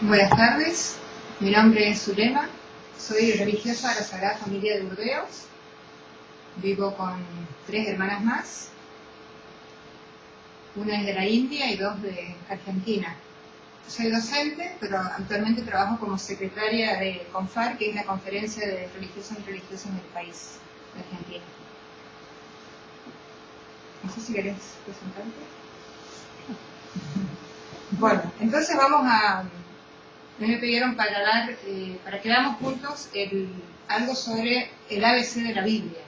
Buenas tardes, mi nombre es Zulema, soy religiosa de la Sagrada Familia de Burdeos, vivo con 3 hermanas más, una es de la India y 2 de Argentina. Soy docente, pero actualmente trabajo como secretaria de CONFAR, que es la Conferencia de Religiosos y Religiosas del país, de Argentina. No sé si querés presentarte. Bueno, entonces me pidieron para que veamos juntos algo sobre el ABC de la Biblia.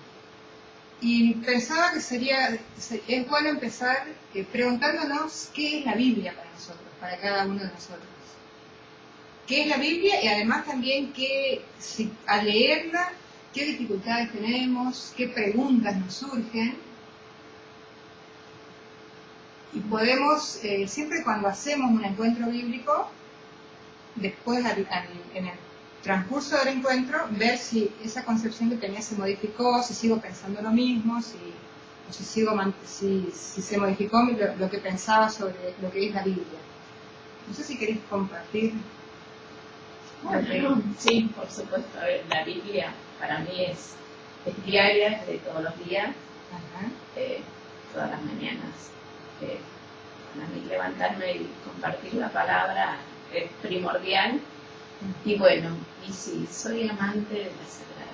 Y pensaba que es bueno empezar preguntándonos qué es la Biblia para nosotros, para cada uno de nosotros. ¿Qué es la Biblia? Y además también al leerla, qué dificultades tenemos, qué preguntas nos surgen. Y podemos, siempre cuando hacemos un encuentro bíblico, después en el transcurso del encuentro, ver si esa concepción que tenía se modificó, si sigo pensando lo mismo, si se modificó lo que pensaba sobre lo que es la Biblia. No sé si queréis compartir. Bueno, sí, por supuesto. A ver, la Biblia para mí es diaria, de todos los días, todas las mañanas. Para mí levantarme y compartir la palabra es primordial. Y bueno, y sí, soy amante de la Sagrada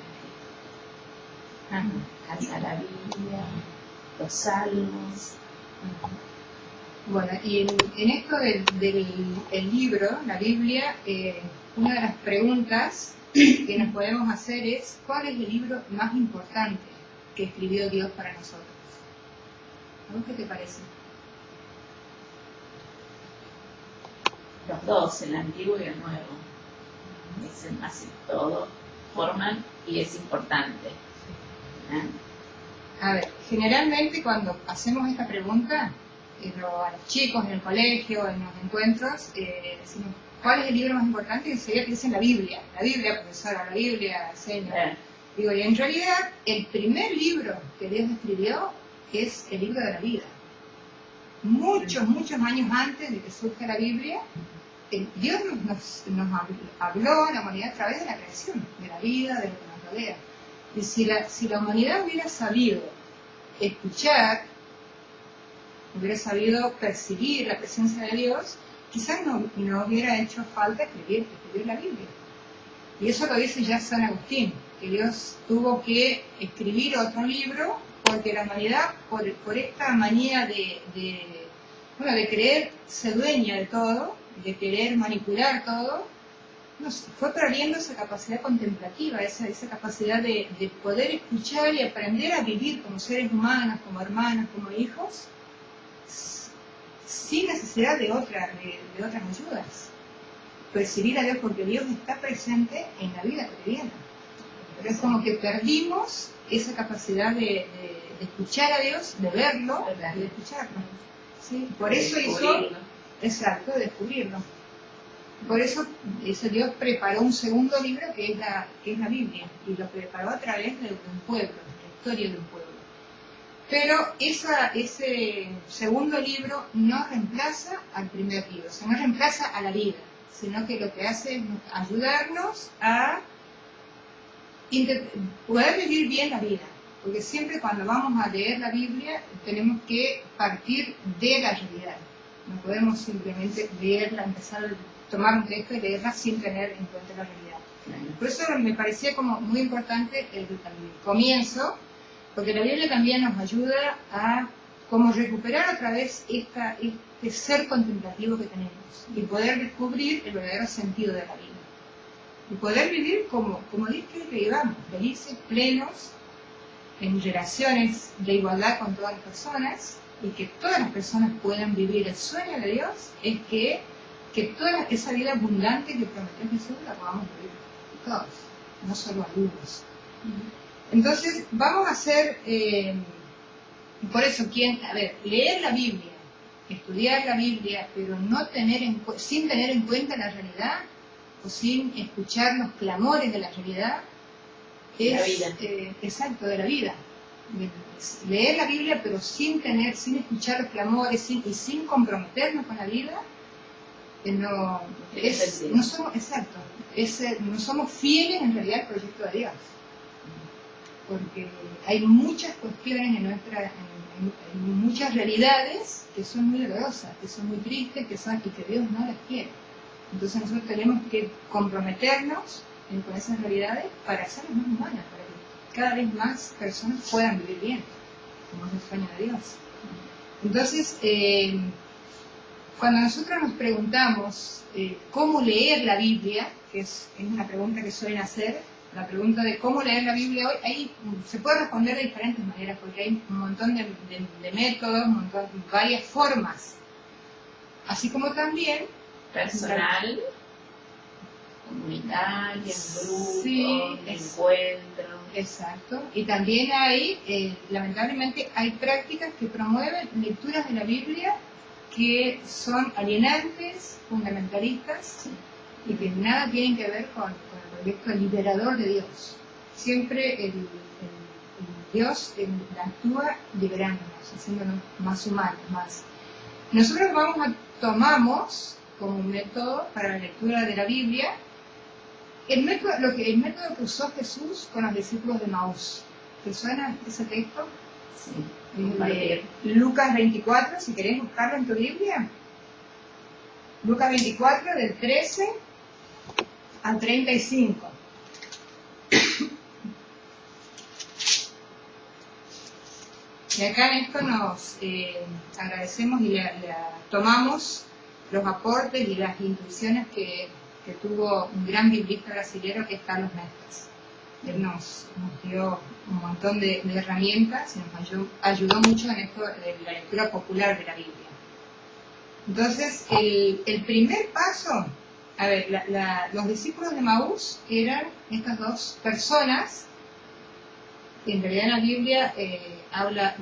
Escritura. Canta la Biblia, los salmos. Bueno, y en esto del libro, la Biblia, una de las preguntas que nos podemos hacer es: ¿cuál es el libro más importante que escribió Dios para nosotros? ¿A vos qué te parece? Los dos, el antiguo y el nuevo. Así todo forman y es importante. A ver, generalmente cuando hacemos esta pregunta, a los chicos en el colegio, en los encuentros, decimos: ¿cuál es el libro más importante? Y enseguida dicen la Biblia, profesora, la Biblia, señora. Digo, y en realidad el primer libro que Dios escribió es el libro de la vida. Muchos años antes de que surja la Biblia, Dios nos habló a la humanidad a través de la creación, de la vida, de lo que nos rodea. Y si la humanidad hubiera sabido escuchar, hubiera sabido percibir la presencia de Dios, quizás no hubiera hecho falta escribir la Biblia. Y eso lo dice ya San Agustín, que Dios tuvo que escribir otro libro porque la humanidad, por esta manía de creerse dueña de todo, de querer manipular todo, fue perdiendo esa capacidad contemplativa, esa capacidad de poder escuchar y aprender a vivir como seres humanos, como hermanos, como hijos, sin necesidad de otras ayudas. Percibir a Dios, porque Dios está presente en la vida cotidiana. Pero es como que perdimos esa capacidad de escuchar a Dios, de verlo y de escucharlo. ¿Sí? Por eso de descubrirlo. Por eso Dios preparó un segundo libro que es la Biblia, y lo preparó a través de un pueblo, de la historia de un pueblo. Pero ese segundo libro no reemplaza al primer libro, o sea, no reemplaza a la vida, sino que lo que hace es ayudarnos a poder vivir bien la vida. Porque siempre cuando vamos a leer la Biblia tenemos que partir de la realidad. No podemos simplemente leerla, empezar a tomar un texto y leerla sin tener en cuenta la realidad. Por eso me parecía como muy importante el comienzo, porque la Biblia también nos ayuda a como recuperar otra vez este ser contemplativo que tenemos y poder descubrir el verdadero sentido de la vida. Y poder vivir como Dios quiere que vivamos, felices, plenos, en relaciones de igualdad con todas las personas, y que todas las personas puedan vivir. El sueño de Dios es que toda esa vida abundante que prometió Jesús la podamos vivir todos, no solo algunos. Entonces vamos a hacer, por eso, leer la Biblia, estudiar la Biblia, pero sin tener en cuenta la realidad, o sin escuchar los clamores de la realidad, es exacto, de la vida. leer la Biblia pero sin escuchar los clamores y sin comprometernos con la vida, no somos fieles en realidad al proyecto de Dios, porque hay muchas cuestiones en muchas realidades que son muy dolorosas, que son muy tristes, y que Dios no las quiere. Entonces nosotros tenemos que comprometernos con esas realidades para hacerlas más humanas, para que cada vez más personas puedan vivir bien, como es el sueño de Dios. Entonces, cuando nosotros nos preguntamos cómo leer la Biblia, que es una pregunta que suelen hacer, la pregunta de cómo leer la Biblia hoy, ahí se puede responder de diferentes maneras, porque hay un montón de métodos, varias formas. Así como también personal, comunitaria, en grupo, sí, encuentro. Exacto. Y también hay, lamentablemente, hay prácticas que promueven lecturas de la Biblia que son alienantes, fundamentalistas, y que nada tienen que ver con el proyecto liberador de Dios. Siempre el Dios actúa liberándonos, haciéndonos más humanos, más. Nosotros tomamos como método para la lectura de la Biblia el método que usó Jesús con los discípulos de Maús. ¿Te suena ese texto? Sí. Lucas 24, si querés buscarlo en tu Biblia. Lucas 24, del 13 al 35. Y acá en esto nos agradecemos y tomamos los aportes y las intuiciones que tuvo un gran biblista brasileño, que es Carlos Mestres. Él nos dio un montón de herramientas y nos ayudó mucho en esto de la lectura popular de la Biblia. Entonces, el primer paso, a ver, los discípulos de Maús eran estas dos personas, que en realidad en la Biblia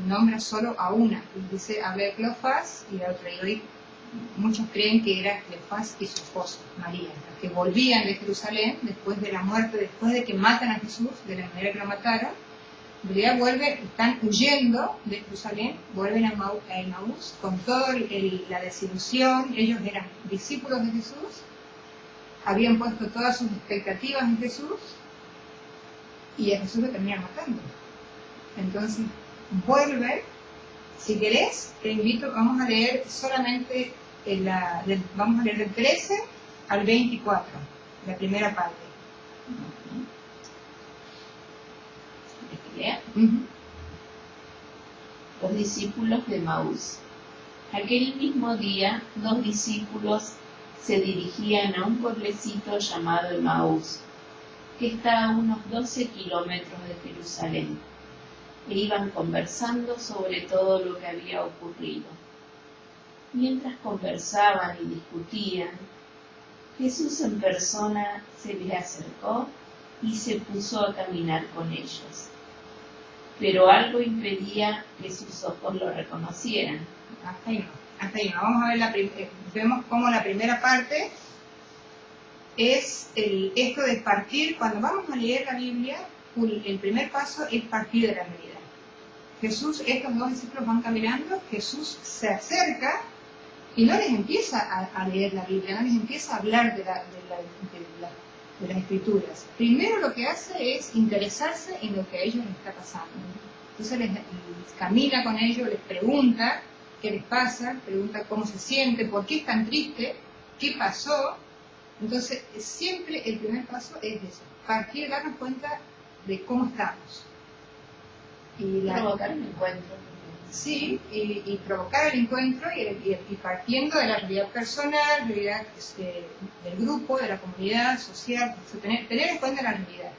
nombra solo a una, dice, habla de Cleofás y la otra, y hoy muchos creen que era Cleofás y su esposa, María, que volvían de Jerusalén después de la muerte, después de que matan a Jesús, de la manera que lo mataron. En realidad están huyendo de Jerusalén, vuelven a Emaús con toda la desilusión. Ellos eran discípulos de Jesús, habían puesto todas sus expectativas en Jesús, y a Jesús lo terminan matando. Entonces, vuelven. Si querés, te invito, vamos a leer solamente vamos a leer del 13 al 24, la primera parte. Los discípulos de Maús. Aquel mismo día, 2 discípulos se dirigían a un pueblecito llamado Emaús, que está a unos 12 kilómetros de Jerusalén, e iban conversando sobre todo lo que había ocurrido. Mientras conversaban y discutían, Jesús en persona se les acercó y se puso a caminar con ellos. Pero algo impedía que sus ojos lo reconocieran. Hasta ahí no. Vamos a ver, vemos cómo la primera parte es esto de partir. Cuando vamos a leer la Biblia, el primer paso es partir de la realidad. Estos dos discípulos van caminando, Jesús se acerca y no les empieza a leer la Biblia, no les empieza a hablar de las Escrituras. Primero lo que hace es interesarse en lo que a ellos les está pasando. Entonces les camina con ellos, les pregunta qué les pasa, pregunta cómo se siente, por qué están tristes, qué pasó. Entonces siempre el primer paso es eso, partir, darnos cuenta de cómo estamos. Provocar el encuentro. Sí, y provocar el encuentro y partiendo de la realidad personal, realidad del grupo, de la comunidad social, tener en cuenta la realidad.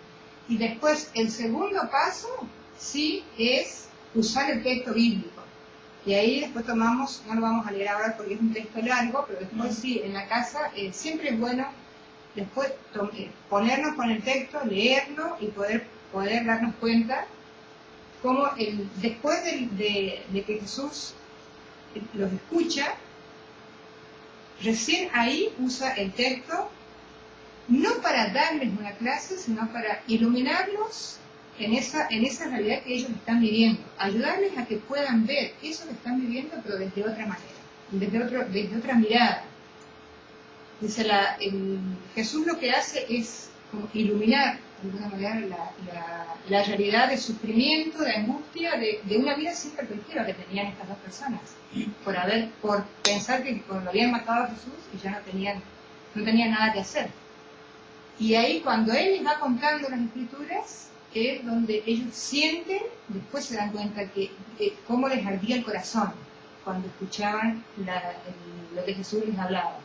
Y después, el segundo paso, sí, es usar el texto bíblico. Y ahí después tomamos, no lo vamos a leer ahora porque es un texto largo, pero después sí, en la casa siempre es bueno después ponernos con el texto, leerlo y poder darnos cuenta como después de que Jesús los escucha, recién ahí usa el texto, no para darles una clase, sino para iluminarlos en esa realidad que ellos están viviendo, ayudarles a que puedan ver eso que están viviendo, pero desde otra manera, desde otra mirada. Dice Jesús lo que hace es como iluminar de alguna manera la realidad de sufrimiento, de angustia, de una vida sin perspectiva que tenían estas dos personas, por pensar que lo habían matado a Jesús y ya no tenían nada que hacer. Y ahí cuando él les va contando las escrituras, es donde ellos sienten, después se dan cuenta cómo les ardía el corazón cuando escuchaban lo que Jesús les hablaba.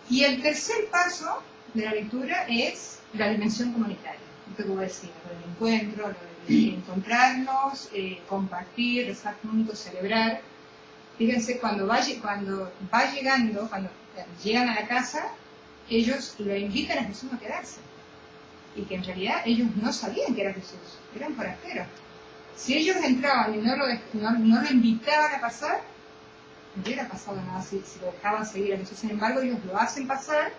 Y el tercer paso de la lectura es la dimensión comunitaria. Esto que voy a decir, lo del encuentro, lo de encontrarnos, compartir, rezar juntos, celebrar. Fíjense, cuando llegan a la casa, ellos lo invitan a Jesús a quedarse. Y que en realidad ellos no sabían que era Jesús, eran forasteros. Si ellos entraban y no lo invitaban a pasar, no hubiera pasado nada si lo dejaban seguir a Jesús. Sin embargo, ellos lo hacen pasar.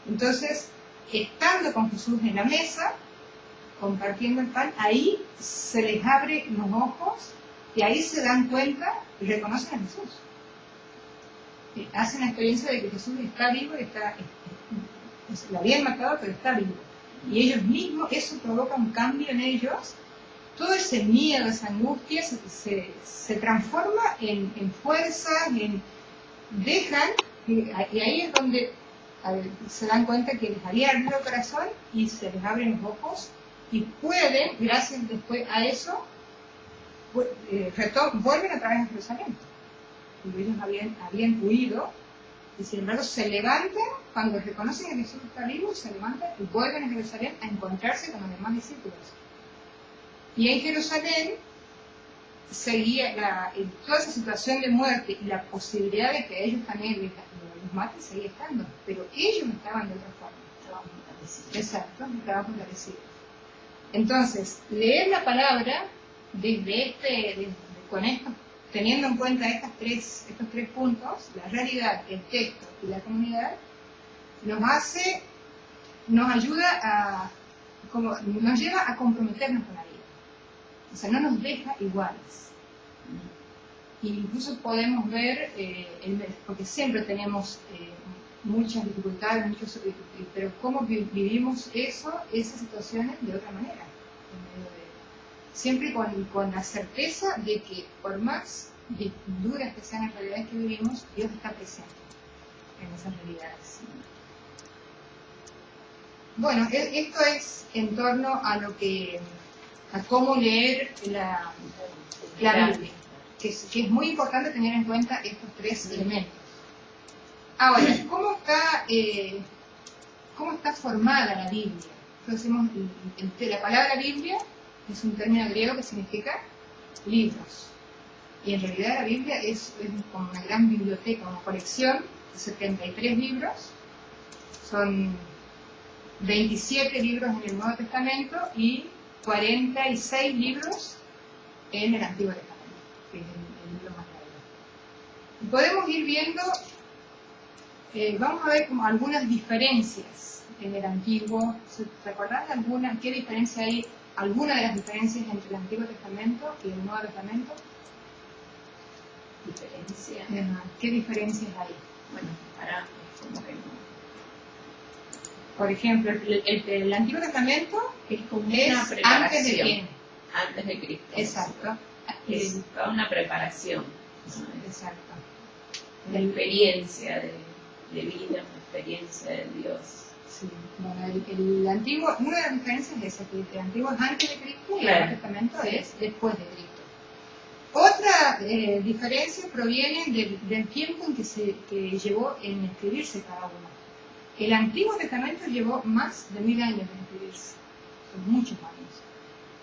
Entonces, estando con Jesús en la mesa, compartiendo el pan, ahí se les abre los ojos y ahí se dan cuenta y reconocen a Jesús. Hacen la experiencia de que Jesús está vivo y lo habían matado, pero está vivo. Y ellos mismos, eso provoca un cambio en ellos. Todo ese miedo, esa angustia se transforma en fuerza, dejan, y ahí es donde se dan cuenta que les había ardido el corazón y se les abren los ojos y pueden, gracias después a eso, vuelven otra vez a Jerusalén. Y ellos habían huido y sin embargo se levantan cuando reconocen que Jesús está vivo, se levantan y vuelven a Jerusalén a encontrarse con los demás discípulos. Y en Jerusalén seguía toda esa situación de muerte y la posibilidad de que ellos también los maten seguía estando, pero ellos estaban de otra forma. Estaban fortalecidos. Exacto, estaban fortalecidos. Entonces, leer la palabra con esto, teniendo en cuenta estos tres puntos, la realidad, el texto y la comunidad, nos lleva a comprometernos con la vida. O sea, no nos deja iguales. E incluso podemos ver, porque siempre tenemos muchas dificultades, pero cómo vivimos esas situaciones de otra manera. Siempre con la certeza de que por más duras que sean las realidades que vivimos, Dios está presente en esas realidades. Bueno, esto es en torno a cómo leer la Biblia, que es muy importante tener en cuenta estos tres elementos. Ahora, ¿cómo está formada la Biblia? Entonces, la palabra Biblia es un término griego que significa libros. Y en realidad la Biblia es como una gran biblioteca, una colección de 73 libros. Son 27 libros en el Nuevo Testamento y 46 libros en el Antiguo Testamento, que es el libro más largo. Y podemos ir viendo, vamos a ver como algunas diferencias en el Antiguo. ¿Recuerdan qué diferencia hay? ¿Alguna de las diferencias entre el Antiguo Testamento y el Nuevo Testamento? ¿Qué diferencias hay? Bueno, como que no. Por ejemplo, el Antiguo Testamento es como una preparación. ¿Antes de quién? Antes de Cristo. Exacto. Es toda una preparación. Exacto. La experiencia de vida, una experiencia de Dios. Sí. Bueno, el Antiguo, una de las diferencias es esa, que el Antiguo es antes de Cristo y el Nuevo Testamento es después de Cristo. Otra diferencia proviene del tiempo en que llevó en escribirse cada uno. El Antiguo Testamento llevó más de 1000 años en escribirse, son muchos años.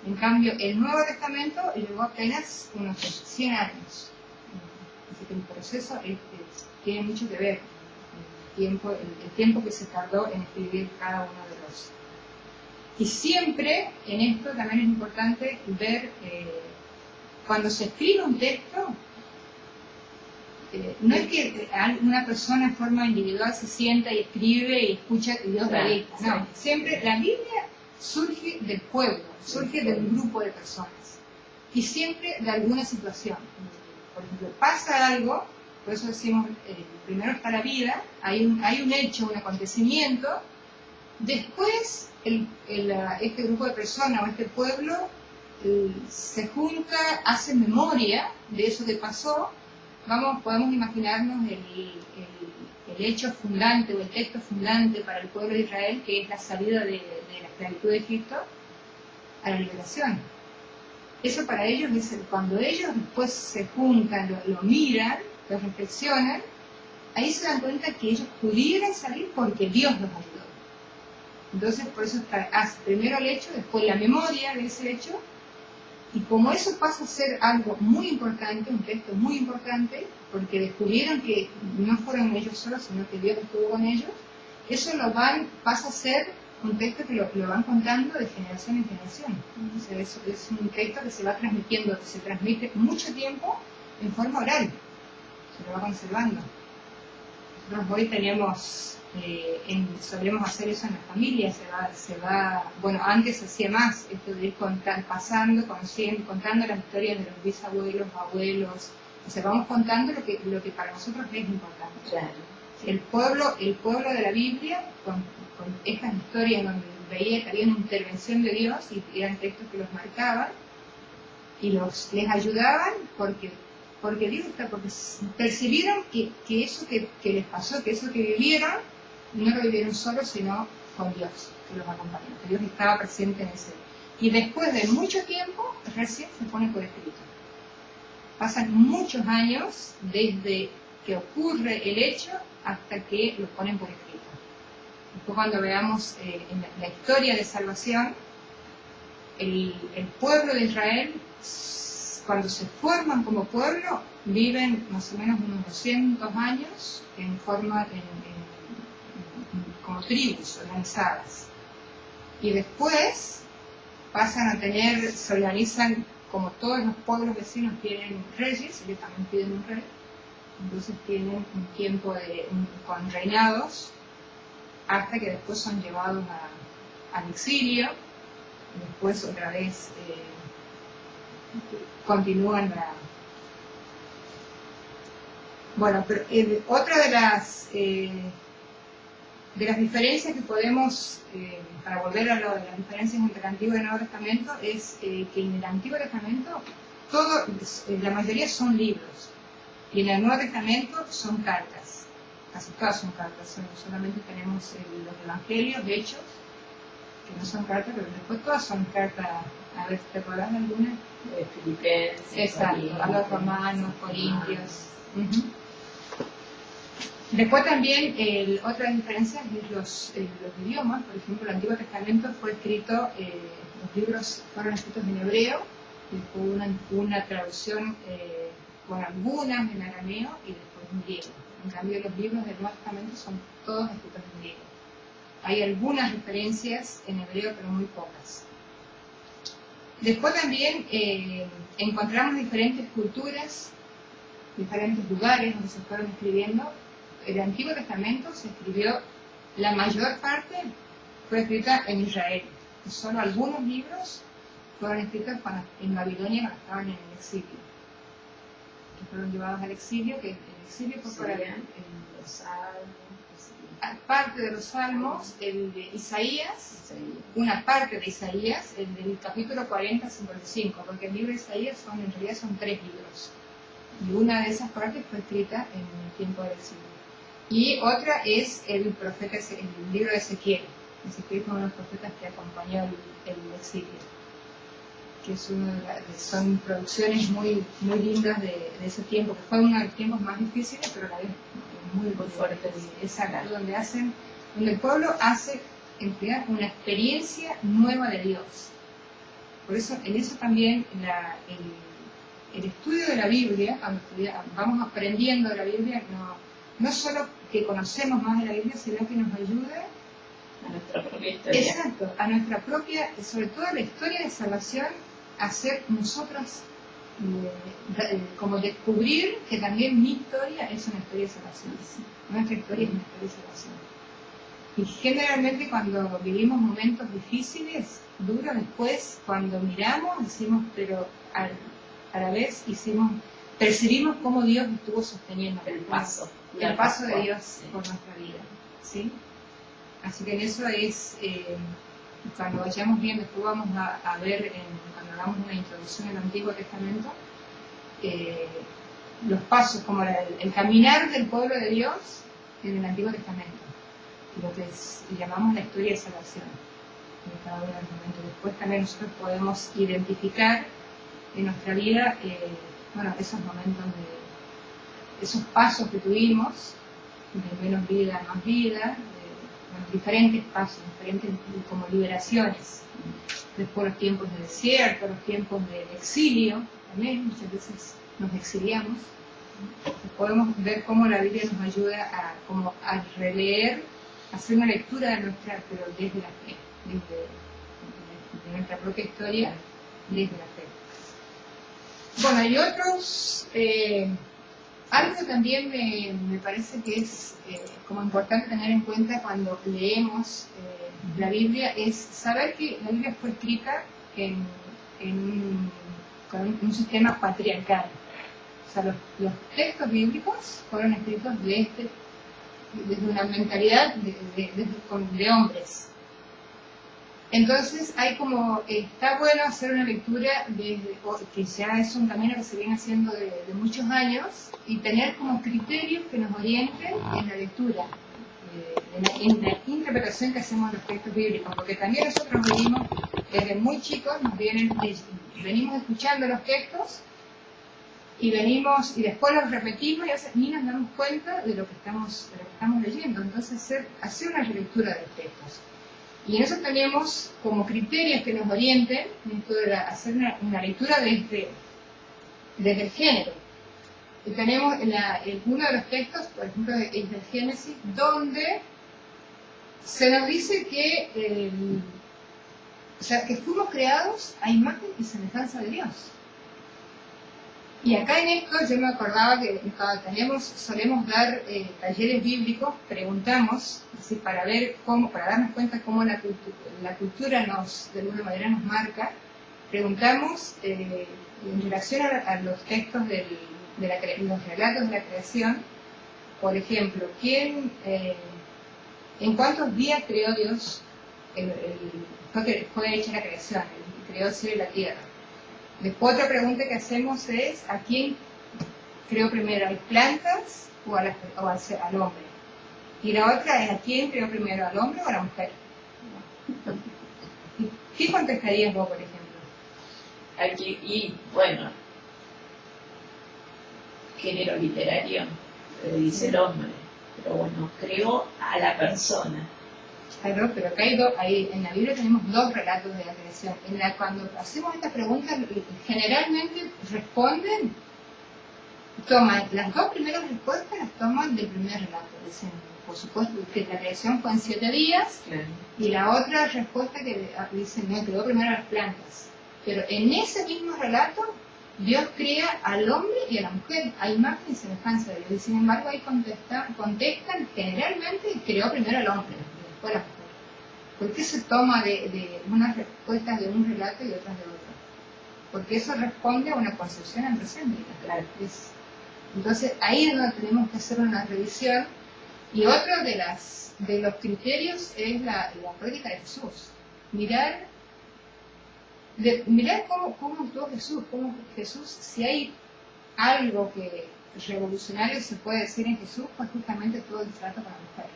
En cambio, el Nuevo Testamento llevó apenas unos 100 años. Así que el proceso tiene mucho que ver con el tiempo que se tardó en escribir cada uno de los. Y siempre en esto también es importante ver, cuando se escribe un texto, no es que una persona de forma individual se sienta y escribe y escucha y Dios la dicta. No, siempre la Biblia surge del pueblo, surge de un grupo de personas y siempre de alguna situación. Por ejemplo, pasa algo, por eso decimos, primero está la vida, hay un hecho, un acontecimiento, después este grupo de personas o este pueblo se junta, hace memoria de eso que pasó. Podemos imaginarnos el hecho fundante o el texto fundante para el pueblo de Israel, que es la salida de la esclavitud de Egipto a la liberación. Eso para ellos es cuando ellos después se juntan, lo miran, lo reflexionan, ahí se dan cuenta que ellos pudieran salir porque Dios los ayudó. Entonces, por eso hace primero el hecho, después la memoria de ese hecho, y como eso pasa a ser algo muy importante, un texto muy importante, porque descubrieron que no fueron ellos solos, sino que Dios estuvo con ellos, eso pasa a ser un texto que lo van contando de generación en generación. Entonces, es un texto que se va transmitiendo, que se transmite mucho tiempo en forma oral, se lo va conservando. Nosotros hoy tenemos, solemos hacer eso en la familia, bueno, antes se hacía más, esto de ir contando las historias de los bisabuelos, abuelos, o sea, vamos contando lo que para nosotros es importante. Claro. El pueblo de la Biblia, con estas historias donde veía que había una intervención de Dios y eran textos que los marcaban y les ayudaban porque percibieron que eso que les pasó, que eso que vivieron, no lo vivieron solos, sino con Dios, que los acompañó, que Dios estaba presente en ese. Y después de mucho tiempo, recién se pone por escrito. Pasan muchos años desde que ocurre el hecho hasta que lo ponen por escrito. Después, cuando veamos en la historia de salvación, el pueblo de Israel, cuando se forman como pueblo, viven más o menos unos 200 años como tribus organizadas. Y después pasan a se organizan como todos los pueblos vecinos tienen reyes, ellos también piden un rey, entonces tienen un tiempo con reinados, hasta que después son llevados al exilio, y después otra vez continúan Bueno, pero otra de las diferencias que podemos, para volver a lo de las diferencias entre el Antiguo y el Nuevo Testamento, es que en el Antiguo Testamento la mayoría son libros, y en el Nuevo Testamento son cartas. Casi todas son cartas, solamente tenemos los evangelios, hechos, que no son cartas, pero después todas son cartas. A ver, ¿te acordás de alguna? Filipenses. Exacto, a los romanos, corintios. Después también, otra diferencia es los idiomas. Por ejemplo, el Antiguo Testamento fue escrito, los libros fueron escritos en hebreo, y después una traducción con algunas en arameo y después en griego. En cambio, los libros del Nuevo Testamento son todos escritos en griego. Hay algunas referencias en hebreo, pero muy pocas. Después también encontramos diferentes culturas, diferentes lugares donde se fueron escribiendo. El Antiguo Testamento se escribió, la mayor parte fue escrita en Israel. Y solo algunos libros fueron escritos en Babilonia cuando estaban en el exilio. Que fueron llevados al exilio, que el exilio fue para los salmos. Parte de los salmos, el de Isaías, una parte de Isaías, el del capítulo 40 al 55, porque el libro de Isaías en realidad son 3 libros. Y una de esas partes fue escrita en el tiempo del exilio. Y otra es el libro de Ezequiel. Ezequiel fue uno de los profetas que acompañó el exilio. Que son producciones muy, muy lindas de ese tiempo, que fue uno de los tiempos más difíciles, pero a la vez muy fuertes. Exacto, donde el pueblo hace en realidad una experiencia nueva de Dios. Por eso, en eso también el estudio de la Biblia, cuando vamos aprendiendo de la Biblia, no solo que conocemos más de la Biblia, sino que nos ayuda a nuestra propia historia. Exacto, a nuestra propia, sobre todo a la historia de salvación, hacer nosotros como descubrir que también mi historia es una historia de salvación. Nuestra historia es una historia de salvación. Y generalmente cuando vivimos momentos difíciles, duros, después cuando miramos, decimos, pero a la vez percibimos cómo Dios estuvo sosteniendo el paso de Dios por nuestra vida, ¿sí? Así que en eso es, cuando vayamos viendo, después vamos a ver, cuando hagamos una introducción al Antiguo Testamento, los pasos, como el caminar del pueblo de Dios en el Antiguo Testamento, lo que llamamos la historia de salvación en cada uno de los momentos. Después también nosotros podemos identificar en nuestra vida, esos momentos esos pasos que tuvimos, de menos vida a más vida, diferentes pasos, diferentes como liberaciones. Después los tiempos de desierto, los tiempos de exilio, también muchas veces nos exiliamos. Podemos ver cómo la Biblia nos ayuda a releer, a hacer una lectura de nuestra, pero desde la fe, desde nuestra propia historia, desde la fe. Bueno, hay otros, algo que también me parece que es como importante tener en cuenta cuando leemos la Biblia, es saber que la Biblia fue escrita con un sistema patriarcal. O sea, los textos bíblicos fueron escritos desde una mentalidad de hombres. Entonces está bueno hacer una lectura que ya es un camino que se viene haciendo de muchos años, y tener como criterios que nos orienten en la lectura, en la interpretación que hacemos de los textos bíblicos, porque también nosotros venimos desde muy chicos, venimos escuchando los textos y después los repetimos y a veces ni nos damos cuenta de lo que estamos leyendo. Entonces hacer una relectura de los textos. Y en eso tenemos como criterios que nos orienten en hacer una lectura desde el género. Y tenemos uno de los textos, por ejemplo, es del Génesis, donde se nos dice que fuimos creados a imagen y semejanza de Dios. Y acá en esto yo me acordaba que cuando solemos dar talleres bíblicos, preguntamos, así, para darnos cuenta cómo la cultura de alguna manera nos marca, preguntamos en relación a los textos los relatos de la creación, por ejemplo, ¿en cuántos días creó Dios? Fue hecha la creación, creó el cielo y la tierra. Después otra pregunta que hacemos es, ¿a quién creó primero, a las plantas o al hombre? Y la otra es, ¿a quién creó primero, al hombre o a la mujer? ¿Qué contestarías vos, por ejemplo? Género literario, dice el hombre, pero bueno, creó a la persona. Claro, pero acá en la Biblia tenemos dos relatos de la creación. Cuando hacemos esta pregunta, generalmente toman las dos primeras respuestas, las toman del primer relato. Dicen, por supuesto, que la creación fue en 7 días, claro. Y la otra respuesta que dicen, no, creó primero las plantas. Pero en ese mismo relato, Dios crea al hombre y a la mujer, a imagen y semejanza de Dios. Y sin embargo, ahí contestan generalmente, creó primero al hombre, después a la mujer. ¿Por qué se toma de unas respuestas de un relato y otras de otro? Porque eso responde a una concepción androcéntrica, claro. Entonces, ahí es donde tenemos que hacer una revisión. Y otro de los criterios es la práctica de Jesús. Mirar cómo actuó Jesús, si hay algo que revolucionario se puede decir en Jesús, pues justamente todo el trato con la mujer.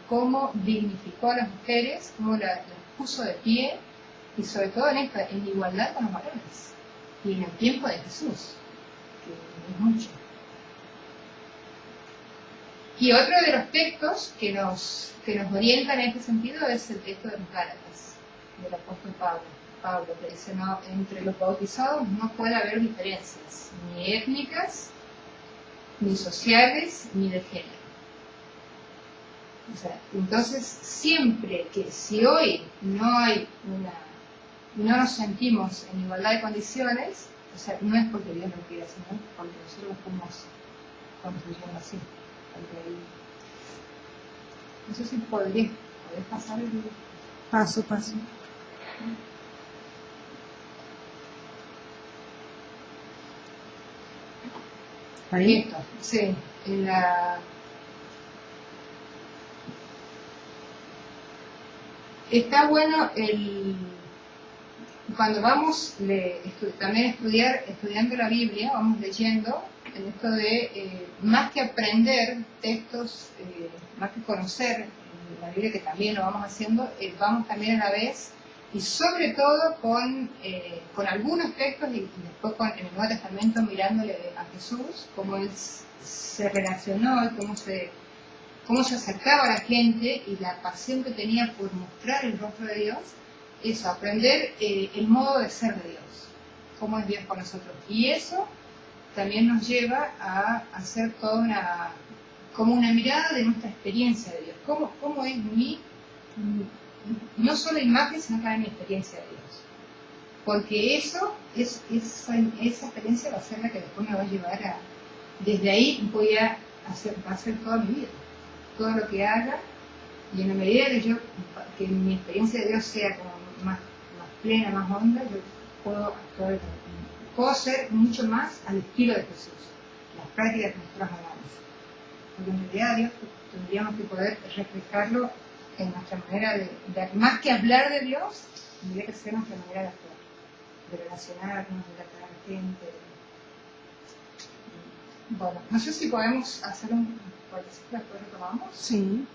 Cómo dignificó a las mujeres, cómo las puso de pie, y sobre todo en igualdad con los varones. Y en el tiempo de Jesús, que es mucho. Y otro de los textos que nos orientan en este sentido es el texto de los Gálatas, del apóstol Pablo, que dice, no, entre los bautizados no puede haber diferencias, ni étnicas, ni sociales, ni de género. O sea, entonces, siempre que si hoy no nos sentimos en igualdad de condiciones, o sea, no es porque Dios lo quiera, sino porque nosotros lo estamos construyendo así. No sé si podés pasar el libro. Paso. Ahí. Esto, sí, en la... Está bueno cuando vamos también estudiando la Biblia, vamos leyendo, en esto de más que aprender textos, más que conocer la Biblia, que también lo vamos haciendo, vamos también a la vez, y sobre todo con algunos textos y después en el Nuevo Testamento mirándole a Jesús, cómo él se relacionó, cómo se acercaba a la gente y la pasión que tenía por mostrar el rostro de Dios. Eso, aprender el modo de ser de Dios, cómo es Dios con nosotros. Y eso también nos lleva a hacer como una mirada de nuestra experiencia de Dios. ¿Cómo es no solo imagen, sino también mi experiencia de Dios? Porque esa experiencia va a ser la que después me va a llevar desde ahí va a ser toda mi vida. Todo lo que haga, y en la medida que mi experiencia de Dios sea como más plena, más honda, yo puedo ser mucho más al estilo de Jesús, las prácticas que nosotros hagamos. Porque en realidad Dios tendríamos que poder reflejarlo en nuestra manera de más que hablar de Dios, tendría que ser nuestra manera de actuar, de relacionarnos, de tratar a la gente. Bueno, no sé si podemos hacer un cuartecito después retomamos. Sí.